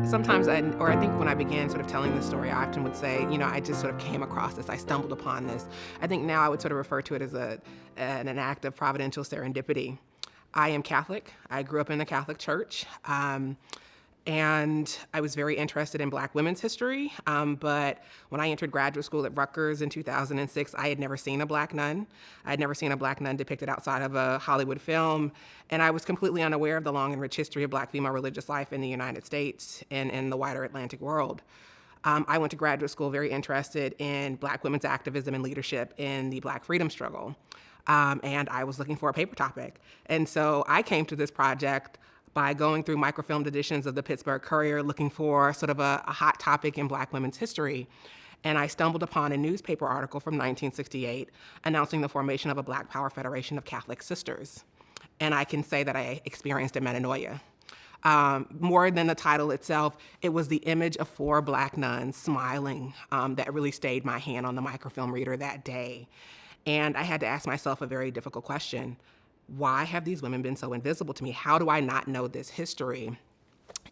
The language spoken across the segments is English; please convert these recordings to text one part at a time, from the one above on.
sometimes, I think when I began sort of telling this story, I often would say, I just sort of came across this, I stumbled upon this. I think now I would sort of refer to it as an act of providential serendipity. I am Catholic. I grew up in the Catholic Church. And I was very interested in Black women's history, but when I entered graduate school at Rutgers in 2006, I had never seen a Black nun. I had never seen a Black nun depicted outside of a Hollywood film, and I was completely unaware of the long and rich history of Black female religious life in the United States and in the wider Atlantic world. I went to graduate school very interested in Black women's activism and leadership in the Black freedom struggle, and I was looking for a paper topic. And so I came to this project by going through microfilmed editions of the Pittsburgh Courier looking for sort of a hot topic in Black women's history. And I stumbled upon a newspaper article from 1968 announcing the formation of a Black Power Federation of Catholic Sisters. And I can say that I experienced a metanoia. More than the title itself, it was the image of 4 Black nuns smiling that really stayed my hand on the microfilm reader that day. And I had to ask myself a very difficult question. Why have these women been so invisible to me? How do I not know this history?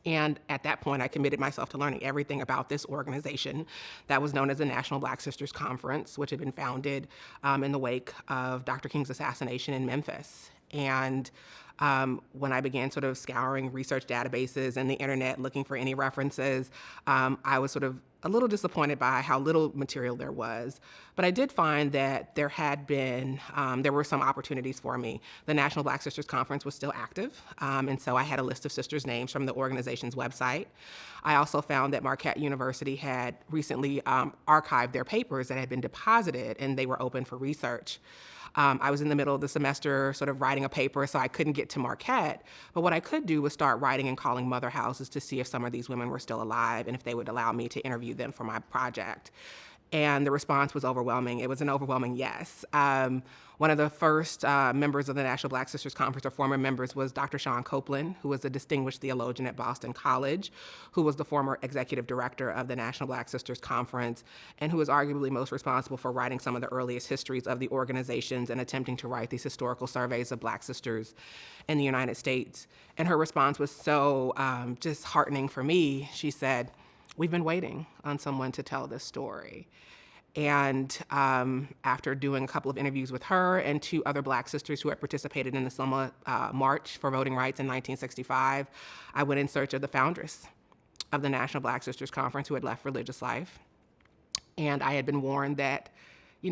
And at that point, I committed myself to learning everything about this organization that was known as the National Black Sisters Conference, which had been founded in the wake of Dr. King's assassination in Memphis. And when I began sort of scouring research databases and the internet looking for any references, I was sort of a little disappointed by how little material there was. But I did find that there were some opportunities for me. The National Black Sisters Conference was still active, and so I had a list of sisters' names from the organization's website. I also found that Marquette University had recently archived their papers that had been deposited, and they were open for research. I was in the middle of the semester sort of writing a paper, so I couldn't get to Marquette. But what I could do was start writing and calling mother houses to see if some of these women were still alive and if they would allow me to interview them for my project. And the response was overwhelming. It was an overwhelming yes. One of the first members of the National Black Sisters Conference, or former members, was Dr. Shawn Copeland, who was a distinguished theologian at Boston College, who was the former executive director of the National Black Sisters Conference, and who was arguably most responsible for writing some of the earliest histories of the organizations and attempting to write these historical surveys of Black sisters in the United States. And her response was so just heartening for me. She said, "We've been waiting on someone to tell this story." And after doing a couple of interviews with her and 2 other Black sisters who had participated in the Selma March for voting rights in 1965, I went in search of the foundress of the National Black Sisters Conference, who had left religious life. And I had been warned that,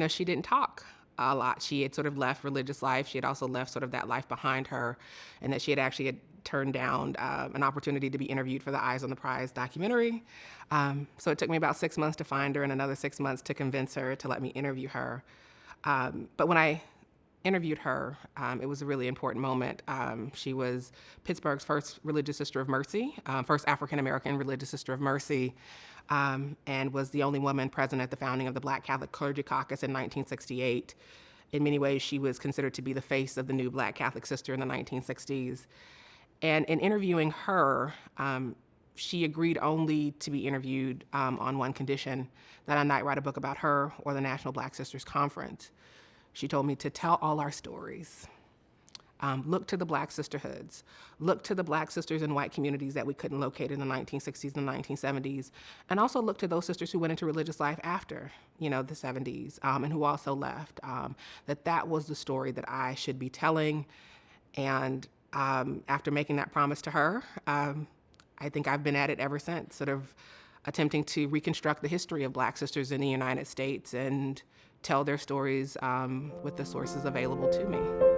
she didn't talk a lot. She had sort of left religious life. She had also left sort of that life behind her, and that she had actually turned down an opportunity to be interviewed for the Eyes on the Prize documentary. So it took me about 6 months to find her and another 6 months to convince her to let me interview her. But when I interviewed her, it was a really important moment. She was Pittsburgh's first religious sister of mercy, first African-American religious sister of mercy, and was the only woman present at the founding of the Black Catholic Clergy Caucus in 1968. In many ways, she was considered to be the face of the new Black Catholic sister in the 1960s. And in interviewing her, she agreed only to be interviewed on one condition, that I not write a book about her or the National Black Sisters Conference. She told me to tell all our stories. Look to the Black sisterhoods. Look to the Black sisters in white communities that we couldn't locate in the 1960s and 1970s. And also look to those sisters who went into religious life after, the 70s, and who also left. That was the story that I should be telling. And after making that promise to her, I think I've been at it ever since, sort of attempting to reconstruct the history of Black sisters in the United States and tell their stories with the sources available to me.